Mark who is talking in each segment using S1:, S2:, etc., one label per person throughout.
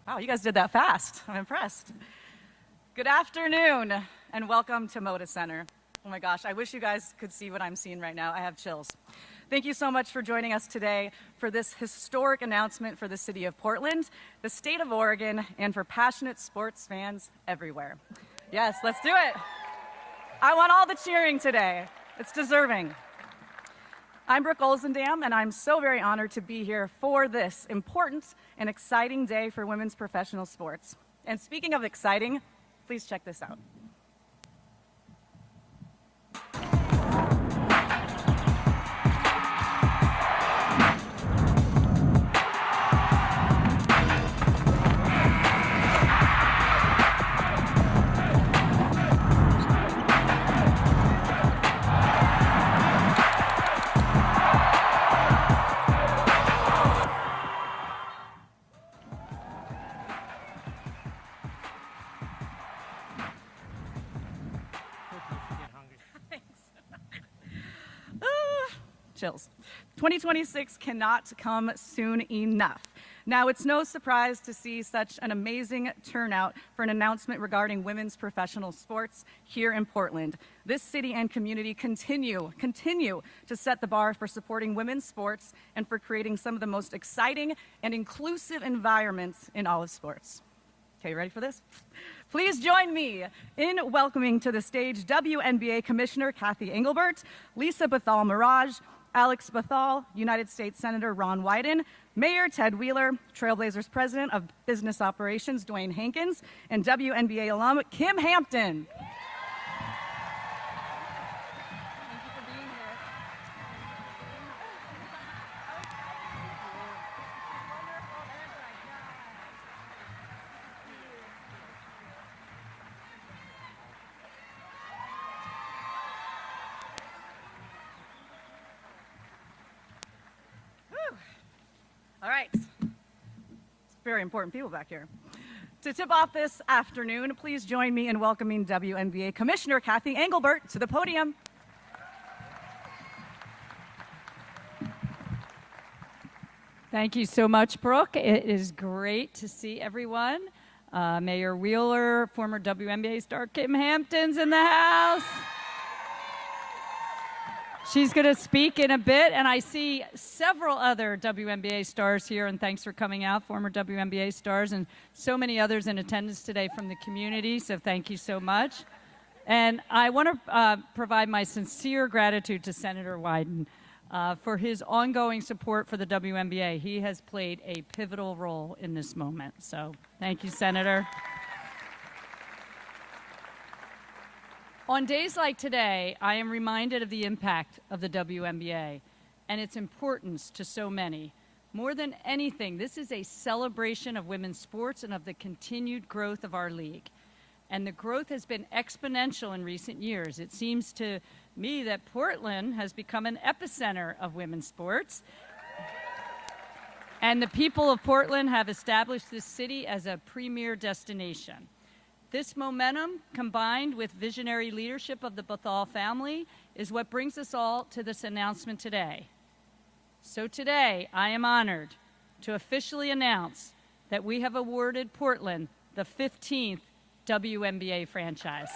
S1: Wow, you guys did that fast. I'm impressed. Good afternoon, and welcome to Moda Center. Oh my gosh, I wish you guys could see what I'm seeing right now. I have chills. Thank you so much for joining us today for this historic announcement for the city of Portland, the state of Oregon, and for passionate sports fans everywhere. Yes, let's do it. I want all the cheering today. It's deserving. I'm Brooke Olzendam, and I'm so very honored to be here for this important and exciting day for women's professional sports. And speaking of exciting, please check this out. Chills. 2026 cannot come soon enough. Now, it's no surprise to see such an amazing turnout for an announcement regarding women's professional sports here in Portland. This city and community continue to set the bar for supporting women's sports and for creating some of the most exciting and inclusive environments in all of sports. Okay, ready for this? Please join me in welcoming to the stage WNBA Commissioner Cathy Engelbert, Lisa Bethal-Mirage, Alex Bethal, United States Senator Ron Wyden, Mayor Ted Wheeler, Trailblazers President of Business Operations Dwayne Hankins, and WNBA alum Kim Hampton. All right, it's very important people back here. To tip off this afternoon, please join me in welcoming WNBA Commissioner Cathy Engelbert to the podium.
S2: Thank you so much, Brooke. It is great to see everyone. Mayor Wheeler, former WNBA star Kim Hampton's in the house. She's going to speak in a bit, and I see several other WNBA stars here, and thanks for coming out, former WNBA stars, and so many others in attendance today from the community, so thank you so much. And I want to provide my sincere gratitude to Senator Wyden for his ongoing support for the WNBA. He has played a pivotal role in this moment, so thank you, Senator. On days like today, I am reminded of the impact of the WNBA and its importance to so many. More than anything, this is a celebration of women's sports and of the continued growth of our league. And the growth has been exponential in recent years. It seems to me that Portland has become an epicenter of women's sports. And the people of Portland have established this city as a premier destination. This momentum, combined with visionary leadership of the Bethal family, is what brings us all to this announcement today. So today, I am honored to officially announce that we have awarded Portland the 15th WNBA franchise.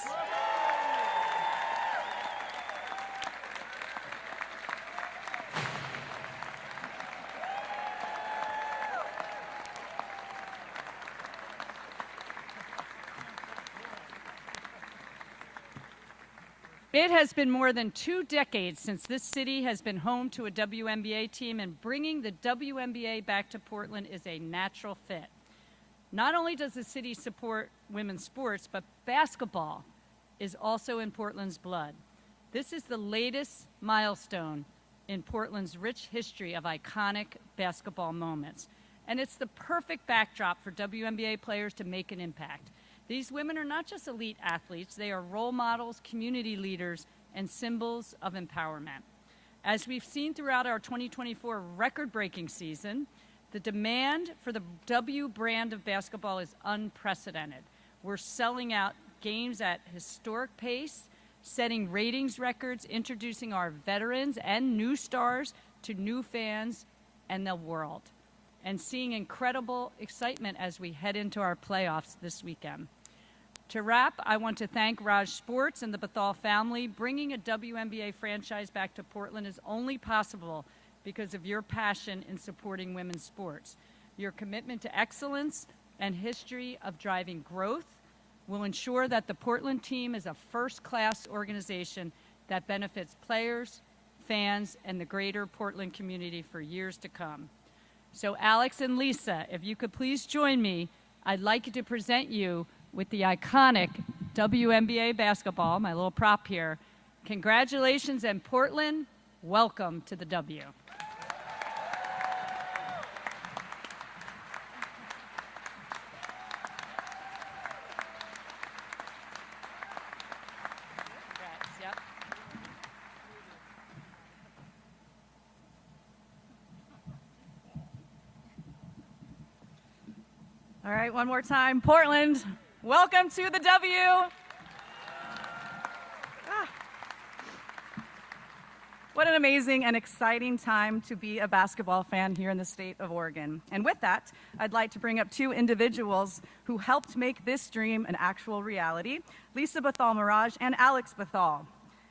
S2: It has been more than 2 decades since this city has been home to a WNBA team, and bringing the WNBA back to Portland is a natural fit. Not only does the city support women's sports, but basketball is also in Portland's blood. This is the latest milestone in Portland's rich history of iconic basketball moments, and it's the perfect backdrop for WNBA players to make an impact. These women are not just elite athletes, they are role models, community leaders, and symbols of empowerment. As we've seen throughout our 2024 record-breaking season, the demand for the W brand of basketball is unprecedented. We're selling out games at historic pace, setting ratings records, introducing our veterans and new stars to new fans and the world. and seeing incredible excitement as we head into our playoffs this weekend. To wrap, I want to thank Raj Sports and the Bethal family. Bringing a WNBA franchise back to Portland is only possible because of your passion in supporting women's sports. Your commitment to excellence and history of driving growth will ensure that the Portland team is a first-class organization that benefits players, fans, and the greater Portland community for years to come. So Alex and Lisa, if you could please join me, I'd like to present you with the iconic WNBA basketball, my little prop here. Congratulations, and Portland, welcome to the W. Yep.
S1: All right, one more time. Portland, welcome to the W. What an amazing and exciting time to be a basketball fan here in the state of Oregon. And with that, I'd like to bring up two individuals who helped make this dream an actual reality, Lisa Bethal-Mirage and Alex Bethal.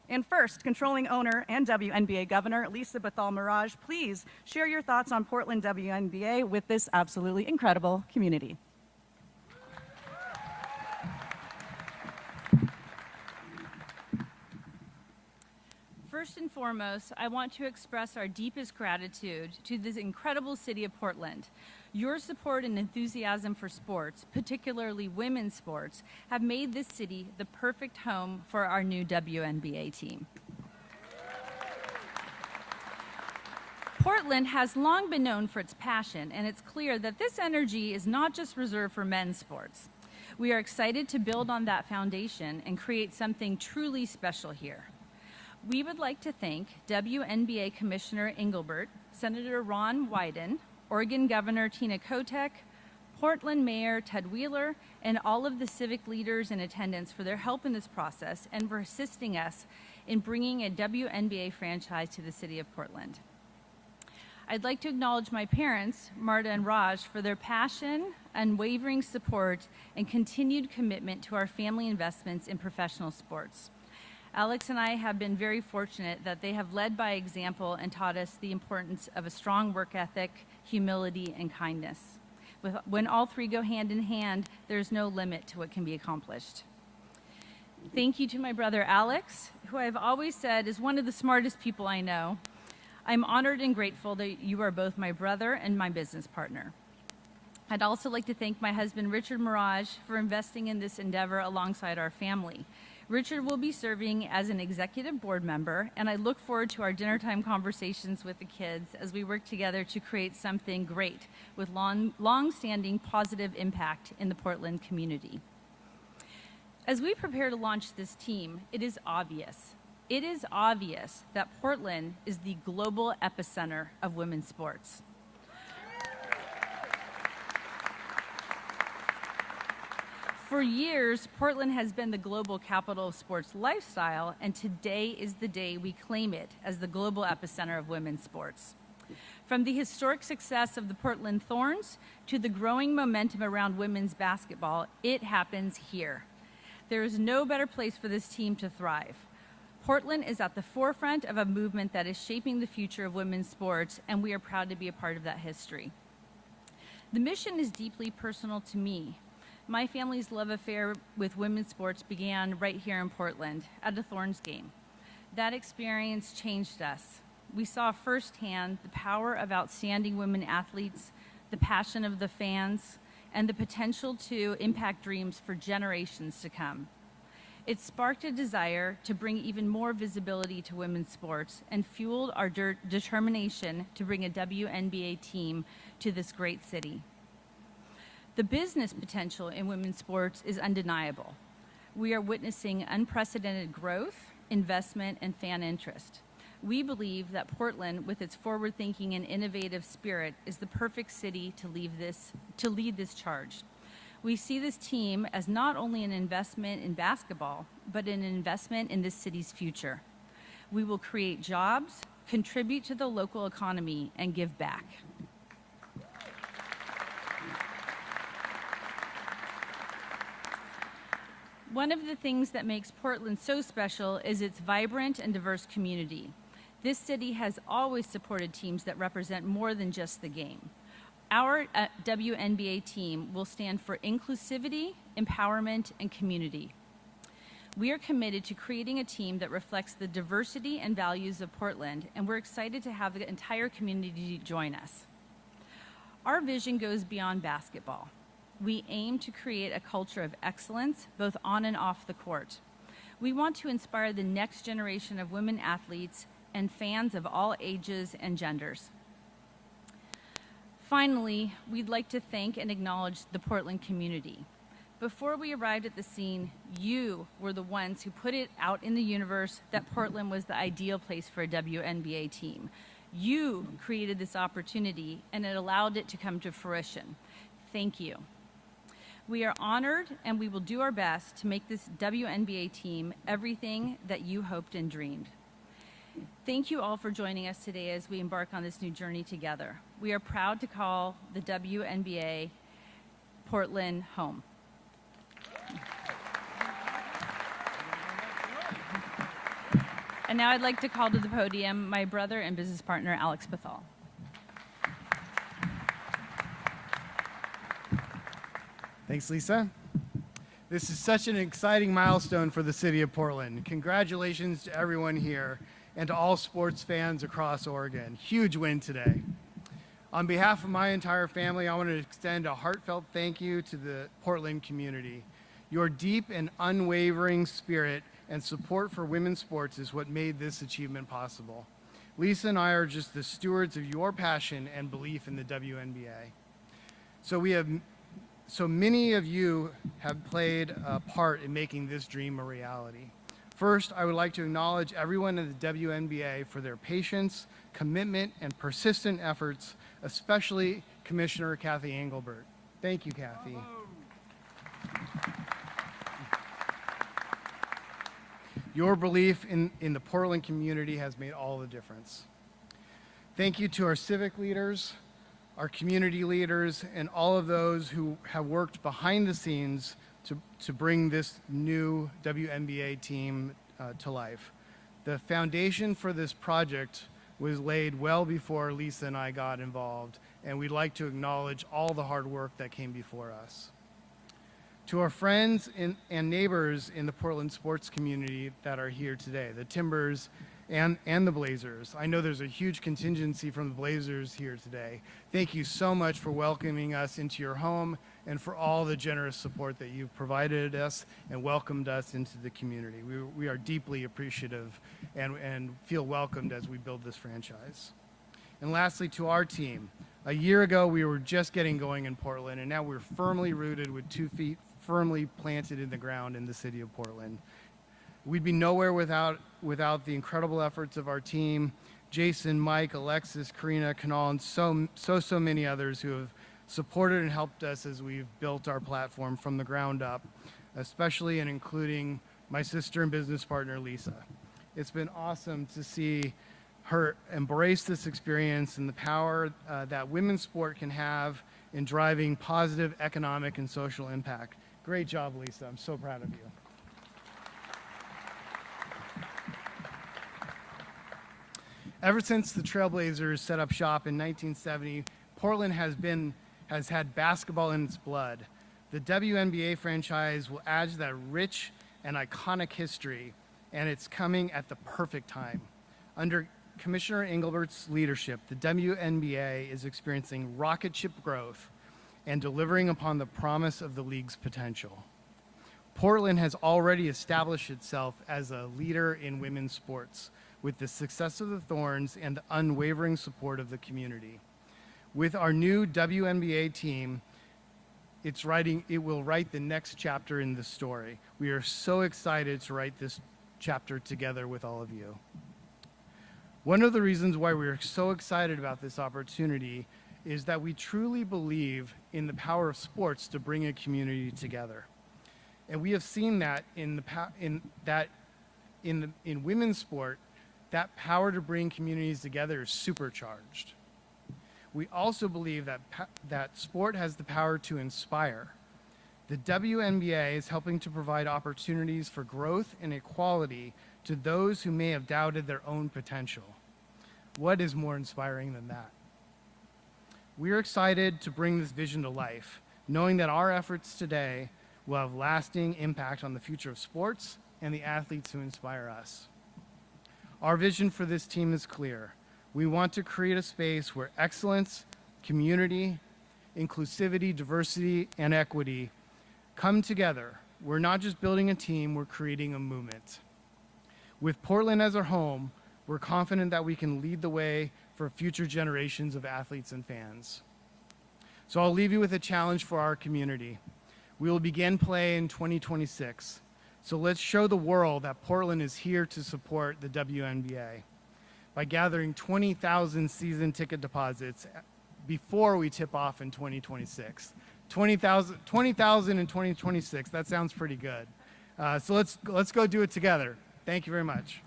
S1: And first, controlling owner and WNBA governor, Lisa Bethal-Mirage, please share your thoughts on Portland WNBA with this absolutely incredible community.
S3: First and foremost, I want to express our deepest gratitude to this incredible city of Portland. Your support and enthusiasm for sports, particularly women's sports, have made this city the perfect home for our new WNBA team. Portland has long been known for its passion, and it's clear that this energy is not just reserved for men's sports. We are excited to build on that foundation and create something truly special here. We would like to thank WNBA Commissioner Engelbert, Senator Ron Wyden, Oregon Governor Tina Kotek, Portland Mayor Ted Wheeler, and all of the civic leaders in attendance for their help in this process and for assisting us in bringing a WNBA franchise to the city of Portland. I'd like to acknowledge my parents, Marta and Raj, for their passion, unwavering support, and continued commitment to our family investments in professional sports. Alex and I have been very fortunate that they have led by example and taught us the importance of a strong work ethic, humility, and kindness. When all three go hand in hand, there's no limit to what can be accomplished. Thank you to my brother Alex, who I've always said is one of the smartest people I know. I'm honored and grateful that you are both my brother and my business partner. I'd also like to thank my husband, Richard Mirage, for investing in this endeavor alongside our family. Richard will be serving as an executive board member, and I look forward to our dinner time conversations with the kids as we work together to create something great with long-standing positive impact in the Portland community. As we prepare to launch this team, it is obvious that Portland is the global epicenter of women's sports. For years, Portland has been the global capital of sports lifestyle, and today is the day we claim it as the global epicenter of women's sports. From the historic success of the Portland Thorns to the growing momentum around women's basketball, it happens here. There is no better place for this team to thrive. Portland is at the forefront of a movement that is shaping the future of women's sports, and we are proud to be a part of that history. The mission is deeply personal to me. My family's love affair with women's sports began right here in Portland at a Thorns game. That experience changed us. We saw firsthand the power of outstanding women athletes, the passion of the fans, and the potential to impact dreams for generations to come. It sparked a desire to bring even more visibility to women's sports and fueled our determination to bring a WNBA team to this great city. The business potential in women's sports is undeniable. We are witnessing unprecedented growth, investment, and fan interest. We believe that Portland, with its forward-thinking and innovative spirit, is the perfect city to lead this charge. We see this team as not only an investment in basketball, but an investment in this city's future. We will create jobs, contribute to the local economy, and give back. One of the things that makes Portland so special is its vibrant and diverse community. This city has always supported teams that represent more than just the game. Our WNBA team will stand for inclusivity, empowerment, and community. We are committed to creating a team that reflects the diversity and values of Portland, and we're excited to have the entire community join us. Our vision goes beyond basketball. We aim to create a culture of excellence, both on and off the court. We want to inspire the next generation of women athletes and fans of all ages and genders. Finally, we'd like to thank and acknowledge the Portland community. Before we arrived at the scene, you were the ones who put it out in the universe that Portland was the ideal place for a WNBA team. You created this opportunity, and it allowed it to come to fruition. Thank you. We are honored, and we will do our best to make this WNBA team everything that you hoped and dreamed. Thank you all for joining us today as we embark on this new journey together. We are proud to call the WNBA Portland home. And now I'd like to call to the podium my brother and business partner, Alex Bethal.
S4: Thanks, Lisa. This is such an exciting milestone for the city of Portland. Congratulations to everyone here and to all sports fans across Oregon. Huge win today. On behalf of my entire family, I want to extend a heartfelt thank you to the Portland community. Your deep and unwavering spirit and support for women's sports is what made this achievement possible. Lisa and I are just the stewards of your passion and belief in the WNBA. So many of you have played a part in making this dream a reality. First, I would like to acknowledge everyone in the WNBA for their patience, commitment, and persistent efforts, especially Commissioner Kathy Engelbert. Thank you, Kathy. Your belief in the Portland community has made all the difference. Thank you to our civic leaders, our community leaders, and all of those who have worked behind the scenes to bring this new WNBA team to life. The foundation for this project was laid well before Lisa and I got involved, and we'd like to acknowledge all the hard work that came before us. To our friends and neighbors in the Portland sports community that are here today, the Timbers and the Blazers. I know there's a huge contingency from the Blazers here today. Thank you so much for welcoming us into your home and for all the generous support that you've provided us and welcomed us into the community. We are deeply appreciative and feel welcomed as we build this franchise. And lastly, to our team. A year ago, we were just getting going in Portland, and now we're firmly rooted with 2 feet firmly planted in the ground in the city of Portland. We'd be nowhere without the incredible efforts of our team, Jason, Mike, Alexis, Karina, Kanal, and so many others who have supported and helped us as we've built our platform from the ground up, especially and including my sister and business partner, Lisa. It's been awesome to see her embrace this experience and the power that women's sport can have in driving positive economic and social impact. Great job, Lisa. I'm so proud of you. Ever since the Trailblazers set up shop in 1970, Portland has had basketball in its blood. The WNBA franchise will add to that rich and iconic history, and it's coming at the perfect time. Under Commissioner Engelbert's leadership, the WNBA is experiencing rocket ship growth and delivering upon the promise of the league's potential. Portland has already established itself as a leader in women's sports with the success of the Thorns and the unwavering support of the community. With our new WNBA team, it will write the next chapter in the story. We are so excited to write this chapter together with all of you. One of the reasons why we're so excited about this opportunity is that we truly believe in the power of sports to bring a community together. And we have seen that in women's sport, that power to bring communities together is supercharged. We also believe that sport has the power to inspire. The WNBA is helping to provide opportunities for growth and equality to those who may have doubted their own potential. What is more inspiring than that? We are excited to bring this vision to life, knowing that our efforts today will have lasting impact on the future of sports and the athletes who inspire us. Our vision for this team is clear. We want to create a space where excellence, community, inclusivity, diversity, and equity come together. We're not just building a team, we're creating a movement. With Portland as our home, we're confident that we can lead the way for future generations of athletes and fans. So I'll leave you with a challenge for our community. We will begin play in 2026. So let's show the world that Portland is here to support the WNBA by gathering 20,000 season ticket deposits before we tip off in 2026. 20,000 in 2026, that sounds pretty good. So let's go do it together. Thank you very much.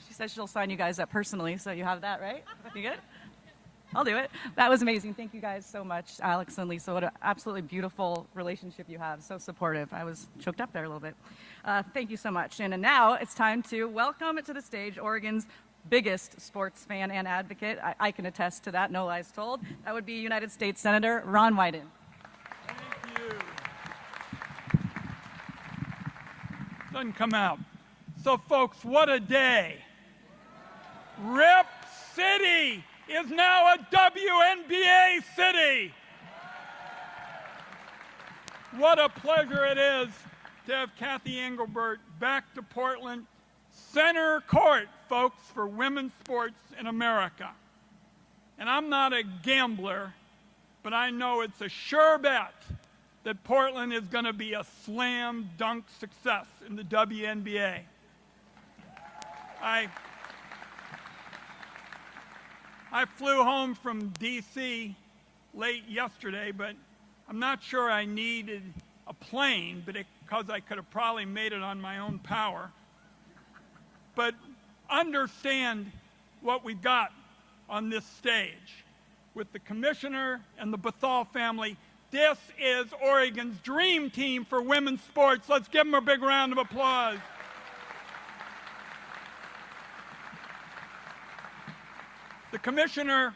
S1: She says she'll sign you guys up personally, so you have that, right? You good? I'll do it. That was amazing. Thank you guys so much, Alex and Lisa. What an absolutely beautiful relationship you have. So supportive. I was choked up there a little bit. Thank you so much. And now it's time to welcome to the stage Oregon's biggest sports fan and advocate. I can attest to that, no lies told. That would be United States Senator Ron Wyden.
S5: Thank you. Doesn't come out. So, folks, what a day. Rip City is now a WNBA city. What a pleasure it is to have Kathy Engelbert back to Portland. Center court, folks, for women's sports in America. And I'm not a gambler, but I know it's a sure bet that Portland is going to be a slam dunk success in the WNBA. I flew home from D.C. late yesterday, but I'm not sure I needed a plane, because I could have probably made it on my own power. But understand what we've got on this stage. With the commissioner and the Bethal family, this is Oregon's dream team for women's sports. Let's give them a big round of applause. The commissioner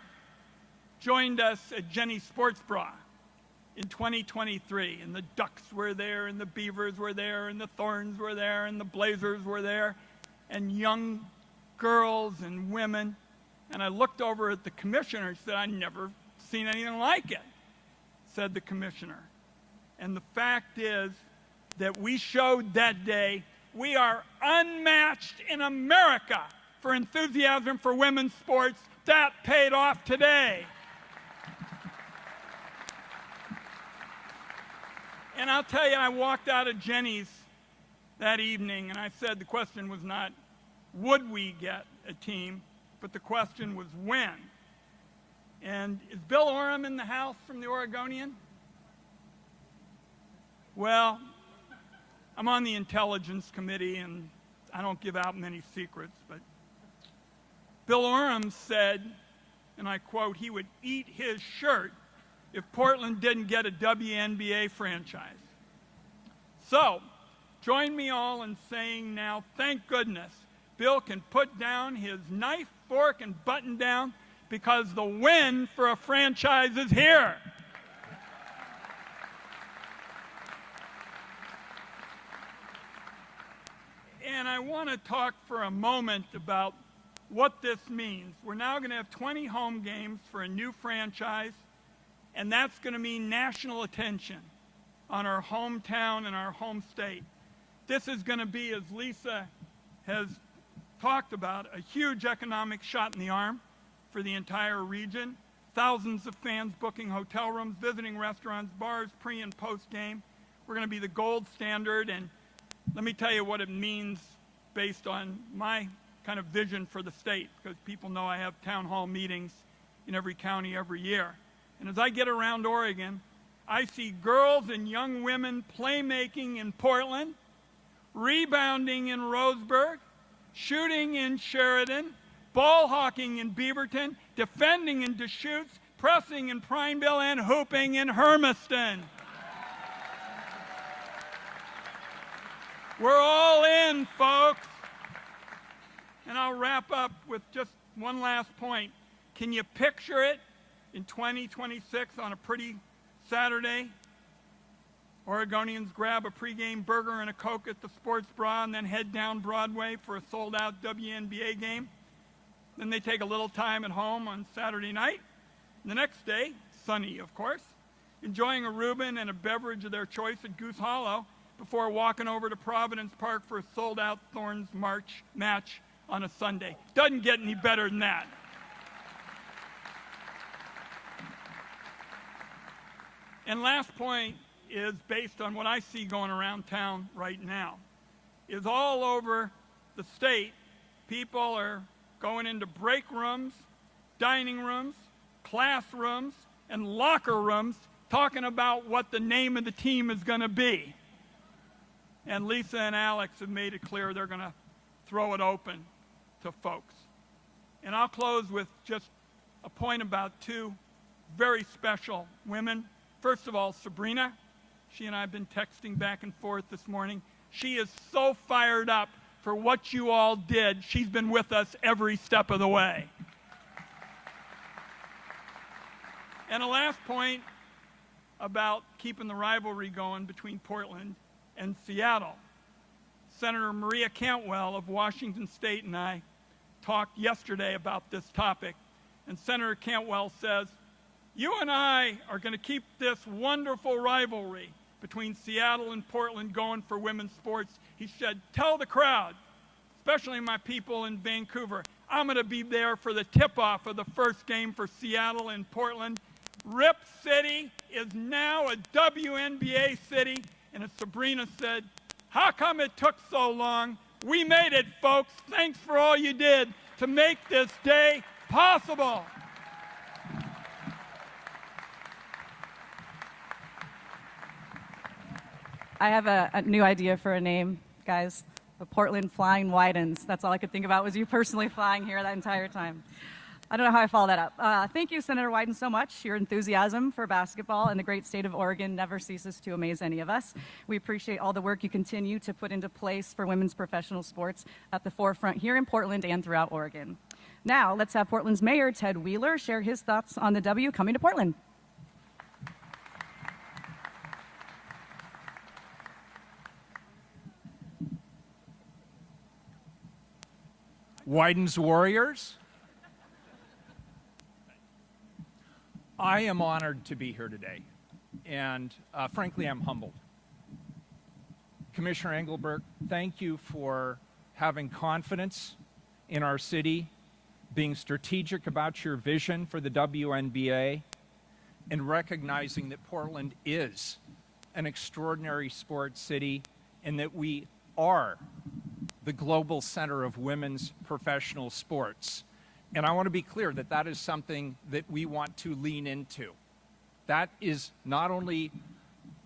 S5: joined us at Jenny Sports Bra in 2023, and the Ducks were there, and the Beavers were there, and the Thorns were there, and the Blazers were there, and young girls and women. And I looked over at the commissioner and said, I've never seen anything like it, said the commissioner. And the fact is that we showed that day we are unmatched in America for enthusiasm for women's sports. That paid off today. And I'll tell you, I walked out of Jenny's that evening and I said the question was not, would we get a team, but the question was when. And is Bill Oram in the house from the Oregonian? Well, I'm on the Intelligence Committee and I don't give out many secrets, but Bill Oram said, and I quote, he would eat his shirt if Portland didn't get a WNBA franchise. So, join me all in saying now, thank goodness, Bill can put down his knife, fork, and button down because the win for a franchise is here. And I want to talk for a moment about what this means. We're now going to have 20 home games for a new franchise, and that's going to mean national attention on our hometown and our home state. This is going to be, as Lisa has talked about, a huge economic shot in the arm for the entire region. Thousands of fans booking hotel rooms, visiting restaurants, bars, pre and post game. We're going to be the gold standard, and let me tell you what it means based on my kind of vision for the state, because people know I have town hall meetings in every county every year. And as I get around Oregon, I see girls and young women playmaking in Portland, rebounding in Roseburg, shooting in Sheridan, ball hawking in Beaverton, defending in Deschutes, pressing in Prineville, and hooping in Hermiston. We're all in, folks. And I'll wrap up with just one last point. Can you picture it in 2026 on a pretty Saturday? Oregonians grab a pregame burger and a Coke at the Sports Bra and then head down Broadway for a sold-out WNBA game. Then they take a little time at home on Saturday night. And the next day, sunny, of course, enjoying a Reuben and a beverage of their choice at Goose Hollow before walking over to Providence Park for a sold-out Thorns March match on a Sunday. Doesn't get any better than that. And last point is based on what I see going around town right now. Is all over the state, people are going into break rooms, dining rooms, classrooms, and locker rooms talking about what the name of the team is going to be. And Lisa and Alex have made it clear they're going to throw it open to folks. And I'll close with just a point about two very special women. First of all, Sabrina. She and I have been texting back and forth this morning. She is so fired up for what you all did. She's been with us every step of the way. And a last point about keeping the rivalry going between Portland and Seattle. Senator Maria Cantwell of Washington State and I talked yesterday about this topic. And Senator Cantwell says, you and I are going to keep this wonderful rivalry between Seattle and Portland going for women's sports. He said, tell the crowd, especially my people in Vancouver, I'm going to be there for the tip-off of the first game for Seattle and Portland. Rip City is now a WNBA city. And as Sabrina said, how come it took so long? We made it, folks. Thanks for all you did to make this day possible.
S1: I have a new idea for a name, guys. The Portland Flying Widens. That's all I could think about was you personally flying here that entire time. I don't know how I follow that up. Thank you, Senator Wyden, so much. Your enthusiasm for basketball in the great state of Oregon never ceases to amaze any of us. We appreciate all the work you continue to put into place for women's professional sports at the forefront here in Portland and throughout Oregon. Now, let's have Portland's Mayor, Ted Wheeler, share his thoughts on the W coming to Portland.
S6: Wyden's Warriors. I am honored to be here today, and frankly, I'm humbled. Commissioner Engelbert, thank you for having confidence in our city, being strategic about your vision for the WNBA, and recognizing that Portland is an extraordinary sports city and that we are the global center of women's professional sports. And I want to be clear that that is something that we want to lean into. That is not only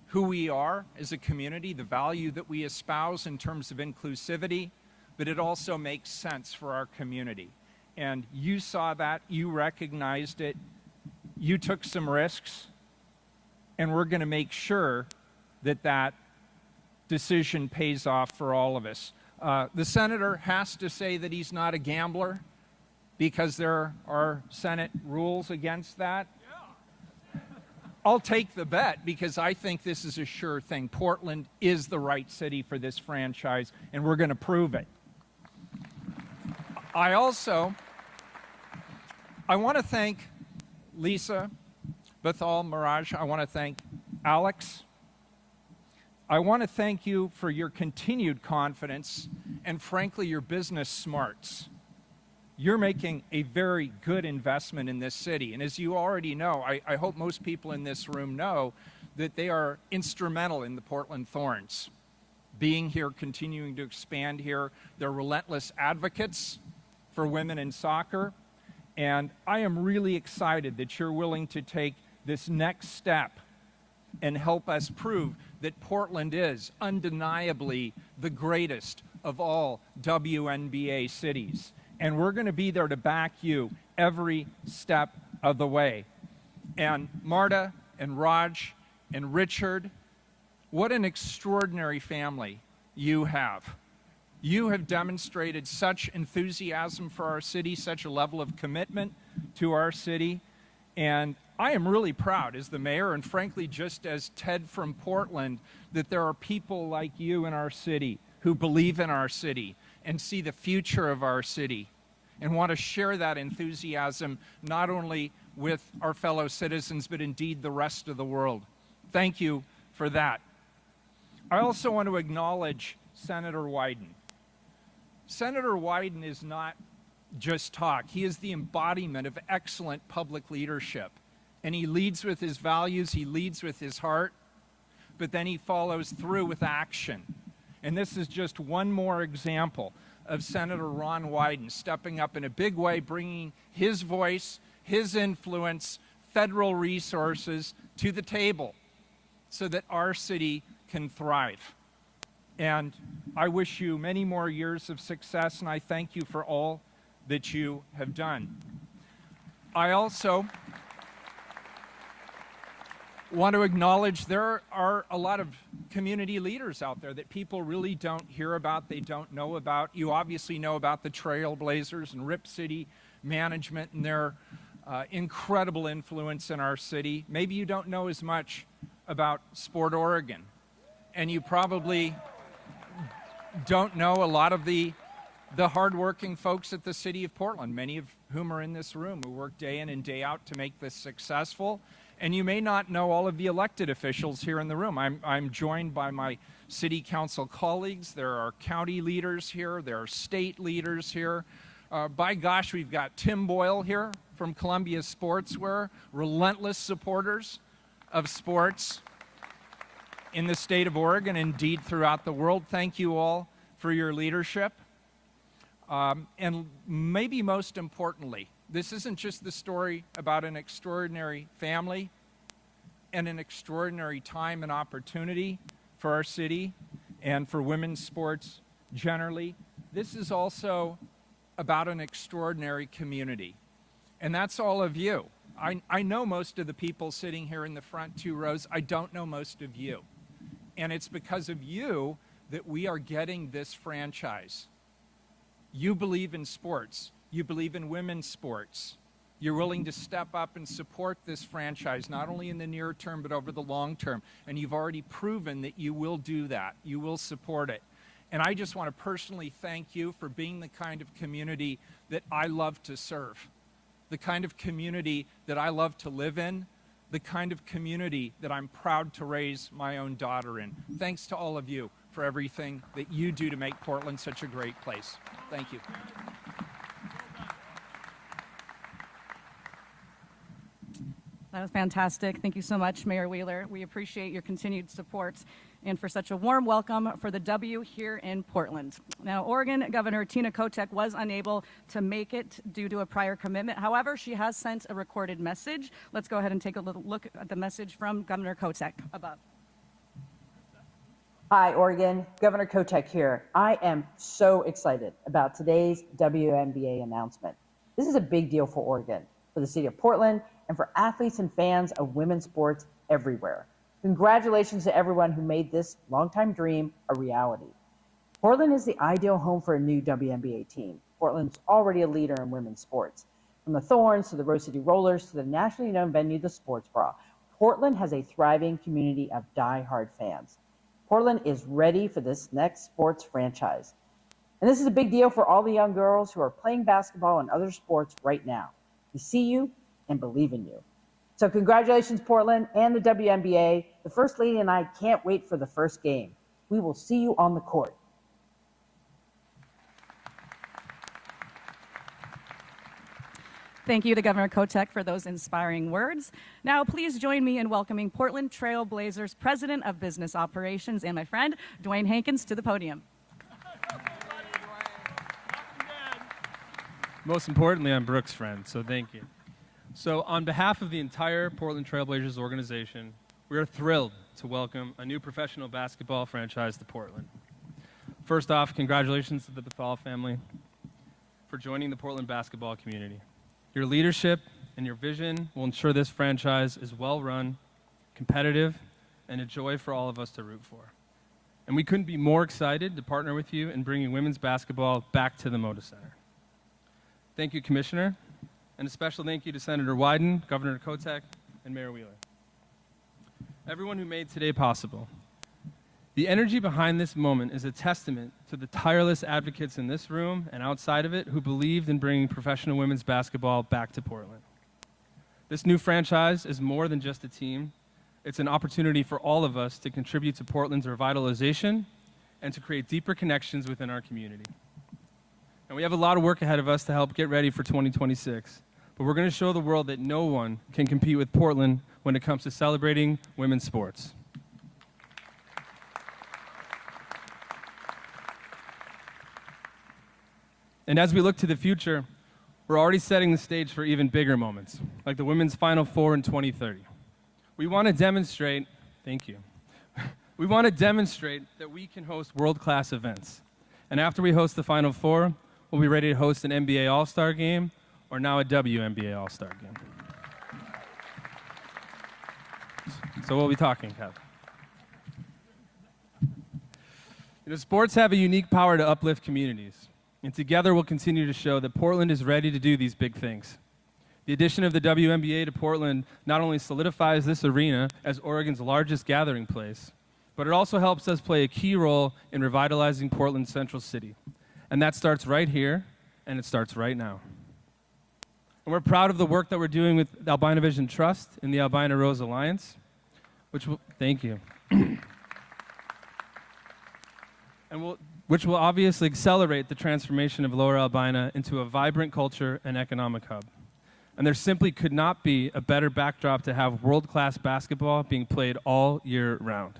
S6: who we are as a community, the value that we espouse in terms of inclusivity, but it also makes sense for our community. And you saw that, you recognized it, you took some risks, and we're going to make sure that that decision pays off for all of us. The senator has to say that he's not a gambler because there are Senate rules against that. Yeah. I'll take the bet because I think this is a sure thing. Portland is the right city for this franchise, and we're going to prove it. I want to thank Lisa, Bethal, Mirage. I want to thank Alex. I want to thank you for your continued confidence and, frankly, your business smarts. You're making a very good investment in this city. And as you already know, I hope most people in this room know that they are instrumental in the Portland Thorns. Being here, continuing to expand here. They're relentless advocates for women in soccer. And I am really excited that you're willing to take this next step and help us prove that Portland is undeniably the greatest of all WNBA cities. And we're going to be there to back you every step of the way. And Marta and Raj and Richard, what an extraordinary family you have. You have demonstrated such enthusiasm for our city, such a level of commitment to our city. And I am really proud as the mayor, and frankly, just as Ted from Portland, that there are people like you in our city who believe in our city and see the future of our city and want to share that enthusiasm not only with our fellow citizens, but indeed the rest of the world. Thank you for that. I also want to acknowledge Senator Wyden. Senator Wyden is not just talk. He is the embodiment of excellent public leadership. And he leads with his values, he leads with his heart, but then he follows through with action. And this is just one more example of Senator Ron Wyden stepping up in a big way, bringing his voice, his influence, federal resources to the table so that our city can thrive. And I wish you many more years of success, and I thank you for all that you have done. I also want to acknowledge there are a lot of community leaders out there that people really don't hear about, they don't know about. You obviously know about the Trailblazers and Rip City Management and their incredible influence in our city. Maybe you don't know as much about Sport Oregon, and you probably don't know a lot of the hardworking folks at the city of Portland, many of whom are in this room, who work day in and day out to make this successful. And you may not know all of the elected officials here in the room. I'm joined by my city council colleagues. There are county leaders here. There are state leaders here. By gosh, we've got Tim Boyle here from Columbia Sportswear, relentless supporters of sports in the state of Oregon, indeed throughout the world. Thank you all for your leadership. And maybe most importantly, this isn't just the story about an extraordinary family and an extraordinary time and opportunity for our city and for women's sports generally. This is also about an extraordinary community. And that's all of you. I know most of the people sitting here in the front 2 rows. I don't know most of you. And it's because of you that we are getting this franchise. You believe in sports. You believe in women's sports. You're willing to step up and support this franchise, not only in the near term, but over the long term. And you've already proven that you will do that. You will support it. And I just want to personally thank you for being the kind of community that I love to serve, the kind of community that I love to live in, the kind of community that I'm proud to raise my own daughter in. Thanks to all of you for everything that you do to make Portland such a great place. Thank you.
S1: That was fantastic. Thank you so much, Mayor Wheeler. We appreciate your continued support and for such a warm welcome for the W here in Portland. Now, Oregon Governor Tina Kotek was unable to make it due to a prior commitment. However, she has sent a recorded message. Let's go ahead and take a little look at the message from Governor Kotek above.
S7: Hi, Oregon. Governor Kotek here. I am so excited about today's WNBA announcement. This is a big deal for Oregon, for the city of Portland, and for athletes and fans of women's sports everywhere. Congratulations to everyone who made this longtime dream a reality. Portland is the ideal home for a new WNBA team. Portland's already a leader in women's sports. From the Thorns to the Rose City Rollers to the nationally known venue, the Sports Bra, Portland has a thriving community of die-hard fans. Portland is ready for this next sports franchise. And this is a big deal for all the young girls who are playing basketball and other sports right now. We see you and believe in you. So congratulations, Portland and the WNBA. The First Lady and I can't wait for the first game. We will see you on the court.
S1: Thank you to Governor Kotek for those inspiring words. Now, please join me in welcoming Portland Trail Blazers President of Business Operations and my friend, Dwayne Hankins, to the podium.
S8: Most importantly, I'm Brooke's friend, so thank you. So on behalf of the entire Portland Trail Blazers organization, we are thrilled to welcome a new professional basketball franchise to Portland. First off, congratulations to the Bethal family for joining the Portland basketball community. Your leadership and your vision will ensure this franchise is well run, competitive, and a joy for all of us to root for. And we couldn't be more excited to partner with you in bringing women's basketball back to the Moda Center. Thank you, Commissioner, and a special thank you to Senator Wyden, Governor Kotek, and Mayor Wheeler. Everyone who made today possible. The energy behind this moment is a testament to the tireless advocates in this room and outside of it who believed in bringing professional women's basketball back to Portland. This new franchise is more than just a team. It's an opportunity for all of us to contribute to Portland's revitalization and to create deeper connections within our community. And we have a lot of work ahead of us to help get ready for 2026. But we're going to show the world that no one can compete with Portland when it comes to celebrating women's sports. And as we look to the future, we're already setting the stage for even bigger moments, like the Women's Final Four in 2030. We want to demonstrate, thank you, we want to demonstrate that we can host world-class events. And after we host the Final Four, we'll be ready to host an NBA All-Star game or now a WNBA All-Star game. So we'll be talking, Kev. Sports have a unique power to uplift communities. And together we'll continue to show that Portland is ready to do these big things. The addition of the WNBA to Portland not only solidifies this arena as Oregon's largest gathering place, but it also helps us play a key role in revitalizing Portland's Central City. And that starts right here, and it starts right now. And we're proud of the work that we're doing with the Albina Vision Trust and the Albina Rose Alliance, which will, thank you. Which will obviously accelerate the transformation of Lower Albina into a vibrant culture and economic hub. And there simply could not be a better backdrop to have world-class basketball being played all year round.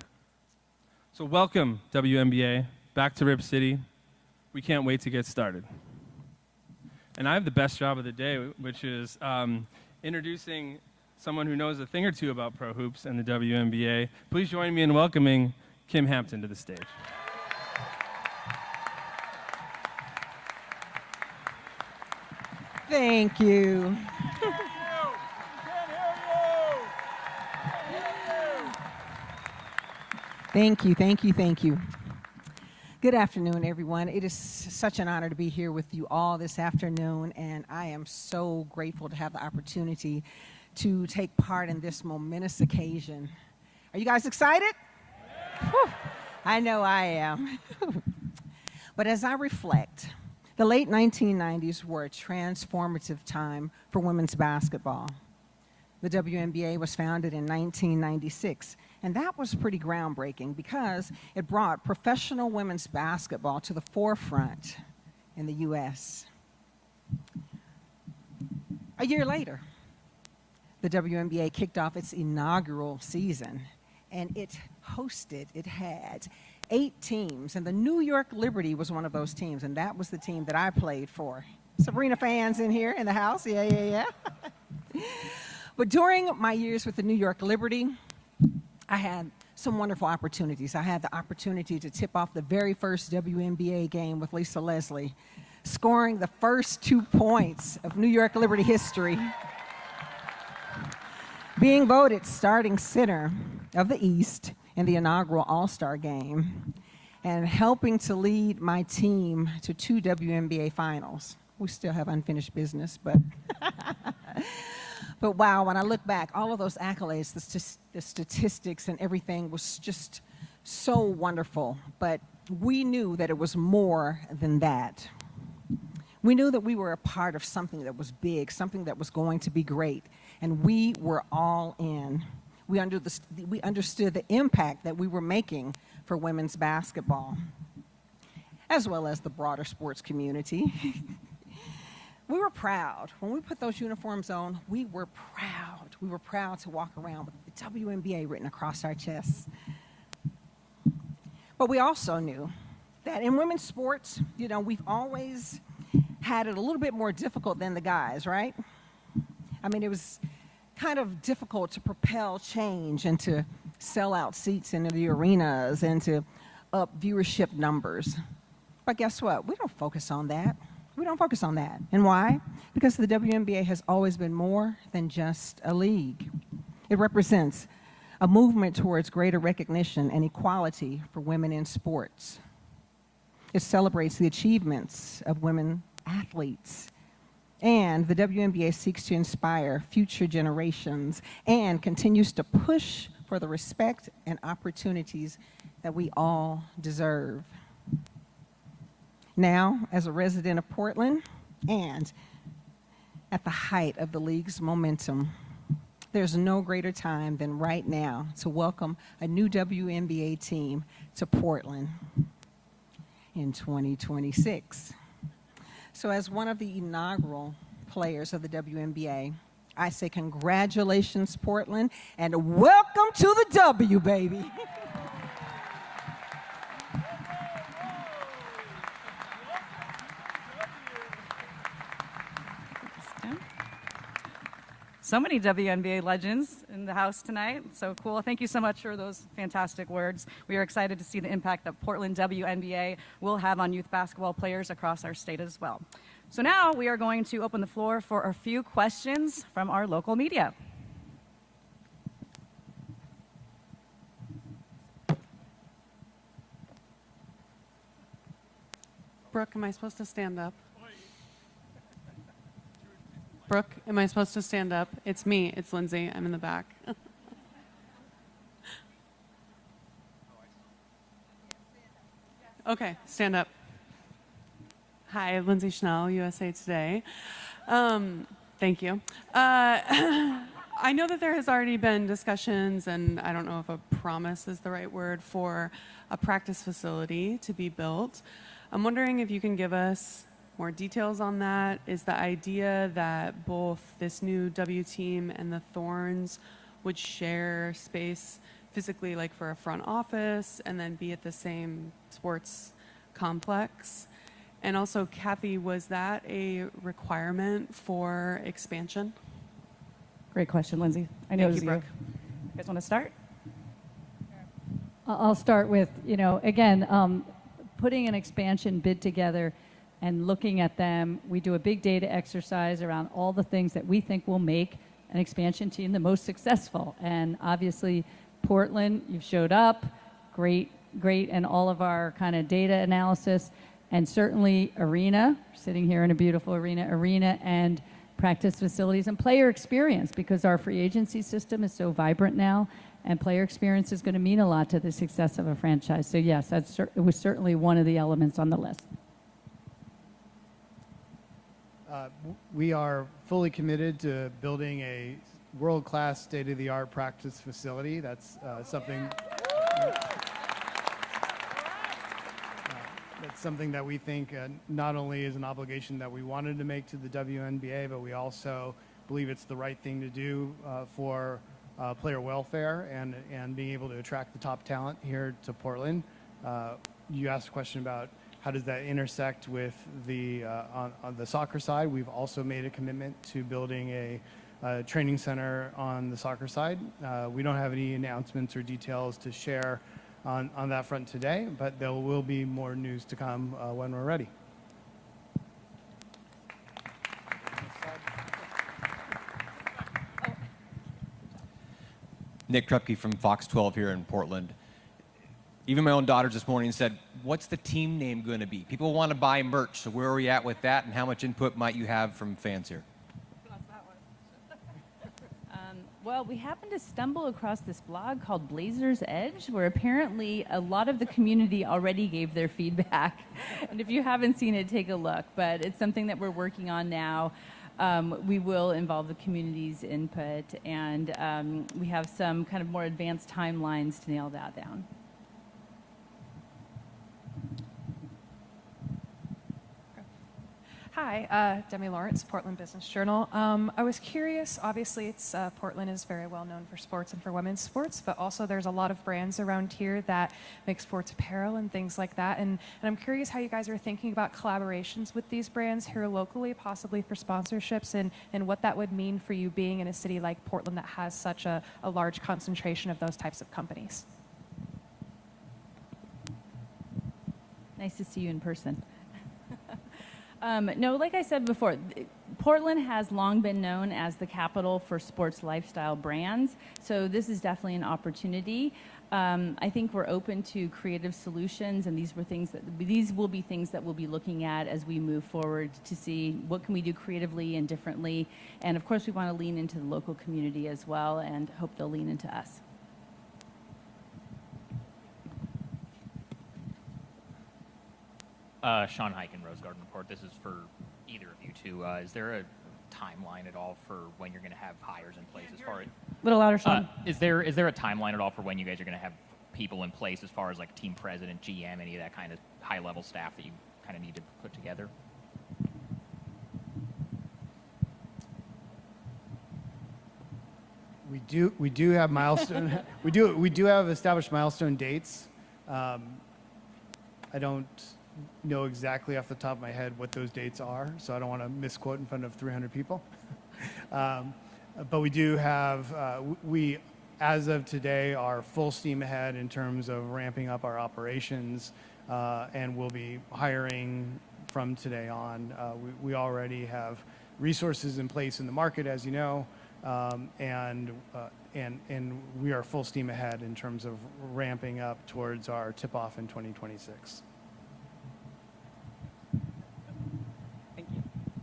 S8: So welcome, WNBA, back to Rip City. We can't wait to get started. And I have the best job of the day, which is introducing someone who knows a thing or two about pro hoops and the WNBA. Please join me in welcoming Kim Hampton to the stage.
S9: Thank you. Thank you, thank you, thank you. Good afternoon, everyone. It is such an honor to be here with you all this afternoon, and I am so grateful to have the opportunity to take part in this momentous occasion. Are you guys excited? Whew, I know I am. But as I reflect, the late 1990s were a transformative time for women's basketball. The WNBA was founded in 1996, and that was pretty groundbreaking because it brought professional women's basketball to the forefront in the U.S. A year later, the WNBA kicked off its inaugural season, and it had 8 teams, and the New York Liberty was one of those teams, and that was the team that I played for. Sabrina fans in here in the house? Yeah. But during my years with the New York Liberty, I had some wonderful opportunities. I had the opportunity to tip off the very first WNBA game with Lisa Leslie, scoring the first 2 points of New York Liberty history, being voted starting center of the East in the inaugural All-Star game, and helping to lead my team to 2 WNBA finals. We still have unfinished business, but but wow, when I look back, all of those accolades, the statistics and everything was just so wonderful. But we knew that it was more than that. We knew that we were a part of something that was big, something that was going to be great, and we were all in. We understood the impact that we were making for women's basketball, as well as the broader sports community. We were proud. When we put those uniforms on, we were proud. We were proud to walk around with the WNBA written across our chests. But we also knew that in women's sports, we've always had it a little bit more difficult than the guys, right? I mean, it was kind of difficult to propel change and to sell out seats in the arenas and to up viewership numbers. But guess what? We don't focus on that. We don't focus on that. And why? Because the WNBA has always been more than just a league. It represents a movement towards greater recognition and equality for women in sports. It celebrates the achievements of women athletes. And the WNBA seeks to inspire future generations and continues to push for the respect and opportunities that we all deserve. Now, as a resident of Portland and at the height of the league's momentum, there's no greater time than right now to welcome a new WNBA team to Portland in 2026. So as one of the inaugural players of the WNBA, I say congratulations, Portland, and welcome to the W, baby.
S1: So many WNBA legends in the house tonight. So cool. Thank you so much for those fantastic words. We are excited to see the impact that Portland WNBA will have on youth basketball players across our state as well. So now we are going to open the floor for a few questions from our local media.
S10: Brooke, am I supposed to stand up? Brooke, am I supposed to stand up? It's me. It's Lindsay. I'm in the back. Okay, stand up. Hi, Lindsay Schnell, USA Today. Thank you. I know that there has already been discussions, and I don't know if a promise is the right word, for a practice facility to be built. I'm wondering if you can give us more details on that. Is the idea that both this new W team and the Thorns would share space physically, like for a front office, and then be at the same sports complex? And also, Kathy, was that a requirement for expansion?
S1: Great question, Lindsay. I know it was you. You guys want to start?
S2: I'll start with, again, putting an expansion bid together and looking at them. We do a big data exercise around all the things that we think will make an expansion team the most successful. And obviously, Portland, you've showed up, great, and all of our kind of data analysis. And certainly arena, sitting here in a beautiful arena and practice facilities and player experience, because our free agency system is so vibrant now, and player experience is going to mean a lot to the success of a franchise. So yes, it was certainly one of the elements on the list.
S4: We are fully committed to building a world-class, state-of-the-art practice facility. That's something. That's something that we think not only is an obligation that we wanted to make to the WNBA, but we also believe it's the right thing to do for player welfare and being able to attract the top talent here to Portland. You asked a question about how does that intersect with the on the soccer side. We've also made a commitment to building a training center on the soccer side. We don't have any announcements or details to share on that front today, but there will be more news to come when we're ready.
S11: Nick Krupke from Fox 12 here in Portland. Even my own daughters this morning said, what's the team name going to be? People want to buy merch, so where are we at with that, and how much input might you have from fans here?
S3: Well, we happened to stumble across this blog called Blazers Edge, where apparently a lot of the community already gave their feedback. And if you haven't seen it, take a look. But it's something that we're working on now. We will involve the community's input, and we have some kind of more advanced timelines to nail that down.
S12: Hi, Demi Lawrence, Portland Business Journal. I was curious, obviously Portland is very well known for sports and for women's sports, but also there's a lot of brands around here that make sports apparel and things like that. And I'm curious how you guys are thinking about collaborations with these brands here locally, possibly for sponsorships, and what that would mean for you being in a city like Portland that has such a large concentration of those types of companies.
S3: Nice to see you in person. No, like I said before, Portland has long been known as the capital for sports lifestyle brands, so this is definitely an opportunity. I think we're open to creative solutions, and these will be things that we'll be looking at as we move forward to see what can we do creatively and differently. And of course, we want to lean into the local community as well, and hope they'll lean into us.
S13: Sean Hyken, Rose Garden Report. This is for either of you two. Is there a timeline at all for when you're going to have hires in place as far as...
S1: Little louder, Sean.
S13: Is there a timeline at all for when you guys are going to have people in place as far as like team president, GM, any of that kind of high-level staff that you kind of need to put together?
S4: We do have milestone. we do have established milestone dates. I don't know exactly off the top of my head what those dates are, so I don't want to misquote in front of 300 people. But we do have, we, as of today, are full steam ahead in terms of ramping up our operations, and we'll be hiring from today on. We already have resources in place in the market, as you know, and we are full steam ahead in terms of ramping up towards our tip-off in 2026.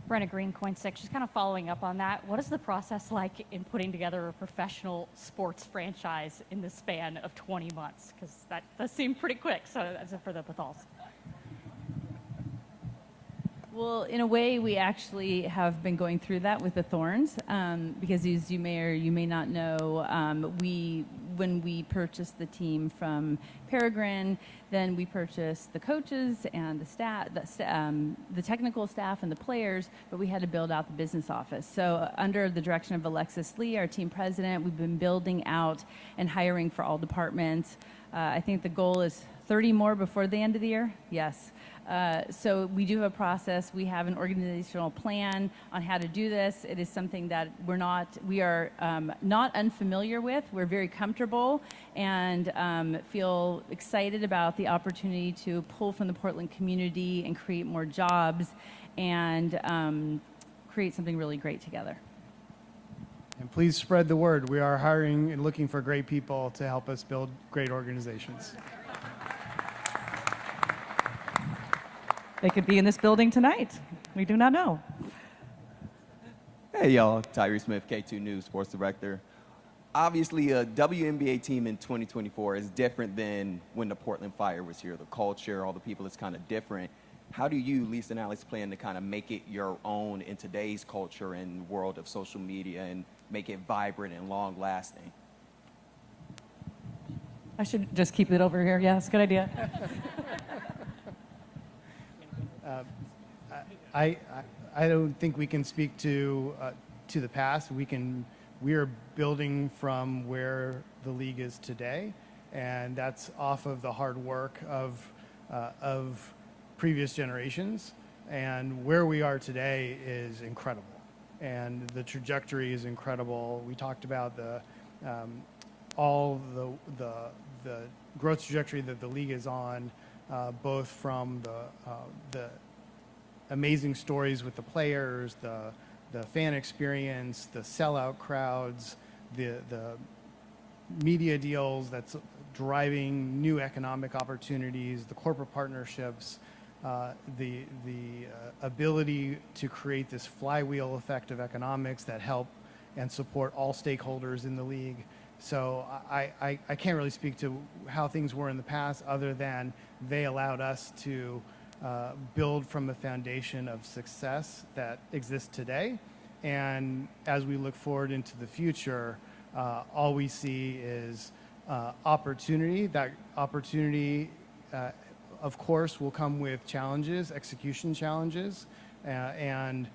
S14: Brenna Green, KOIN 6, just kind of following up on that. What is the process like in putting together a professional sports franchise in the span of 20 months? Because that does seem pretty quick, so that's for the Bethals.
S3: Well, in a way, we actually have been going through that with the Thorns, because as you may or you may not know, when we purchased the team from Peregrine, then we purchased the coaches and the staff, the technical staff and the players, but we had to build out the business office. So under the direction of Alexis Lee, our team president, we've been building out and hiring for all departments. I think the goal is 30 more before the end of the year. Yes. So we do have a process. We have an organizational plan on how to do this. It is something that we are not unfamiliar with. We're very comfortable and feel excited about the opportunity to pull from the Portland community and create more jobs and create something really great together.
S4: And please spread the word. We are hiring and looking for great people to help us build great organizations.
S1: They could be in this building tonight. We do not know.
S15: Hey, y'all. Tyree Smith, K2 News Sports Director. Obviously, a WNBA team in 2024 is different than when the Portland Fire was here. The culture, all the people is kind of different. How do you, Lisa and Alex, plan to kind of make it your own in today's culture and world of social media and make it vibrant and long-lasting?
S1: I should just keep it over here. Yeah, that's a good idea.
S4: I don't think we can speak to the past. We are building from where the league is today, and that's off of the hard work of previous generations. And where we are today is incredible, and the trajectory is incredible. We talked about all the growth trajectory that the league is on, both from the amazing stories with the players, the fan experience, the sellout crowds, the media deals that's driving new economic opportunities, the corporate partnerships, the ability to create this flywheel effect of economics that help and support all stakeholders in the league. So I can't really speak to how things were in the past other than they allowed us to build from a foundation of success that exists today. And as we look forward into the future, all we see is opportunity. That opportunity, of course, will come with challenges, execution challenges, and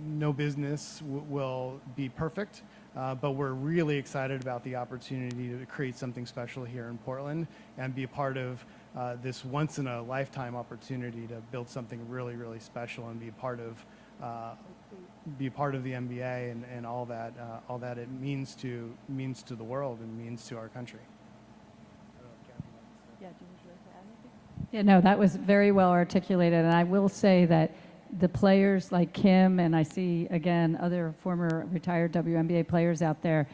S4: no business will be perfect. But we're really excited about the opportunity to create something special here in Portland and be a part of this once-in-a-lifetime opportunity to build something really, really special and be a part of the NBA and all that it means to the world and means to our country.
S14: Yeah, do you want to add anything?
S2: Yeah, no, that was very well articulated. And I will say that the players like Kim, and I see, again, other former retired WNBA players out there,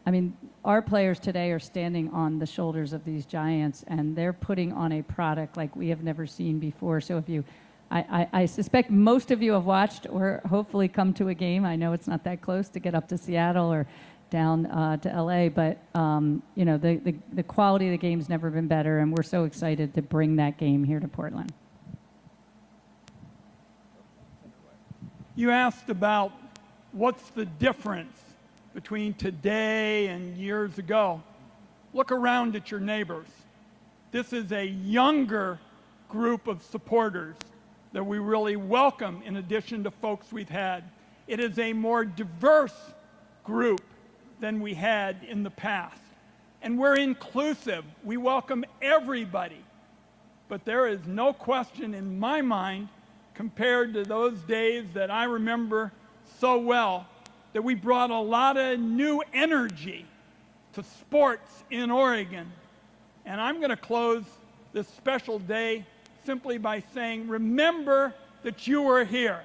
S2: I mean, our players today are standing on the shoulders of these giants, and they're putting on a product like we have never seen before. So if you, I suspect most of you have watched or hopefully come to a game. I know it's not that close to get up to Seattle or down to LA, but you know, the quality of the game's never been better, and we're so excited to bring that game here to Portland.
S5: You asked about what's the difference between today and years ago. Look around at your neighbors. This is a younger group of supporters that we really welcome in addition to folks we've had. It is a more diverse group than we had in the past. And we're inclusive. We welcome everybody. But there is no question in my mind, compared to those days that I remember so well, that we brought a lot of new energy to sports in Oregon. And I'm going to close this special day simply by saying, remember that you were here,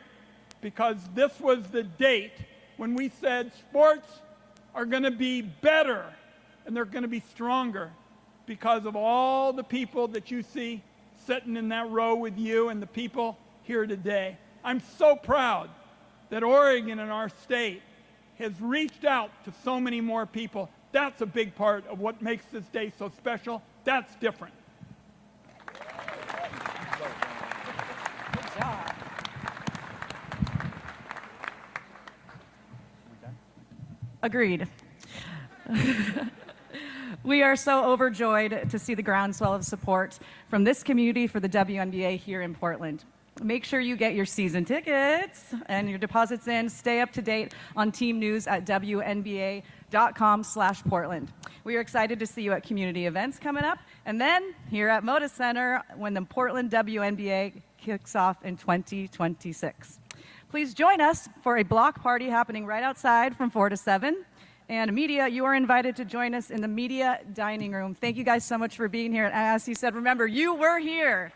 S5: because this was the date when we said sports are going to be better and they're going to be stronger because of all the people that you see sitting in that row with you and the people here today. I'm so proud that Oregon and our state has reached out to so many more people. That's a big part of what makes this day so special. That's different.
S1: Good job. Agreed. We are so overjoyed to see the groundswell of support from this community for the WNBA here in Portland. Make sure you get your season tickets and your deposits in. Stay up to date on team news at WNBA.com/Portland. We are excited to see you at community events coming up, and then here at Moda Center when the Portland WNBA kicks off in 2026. Please join us for a block party happening right outside from 4 to 7. And media, you are invited to join us in the media dining room. Thank you guys so much for being here. And as he said, remember, you were here.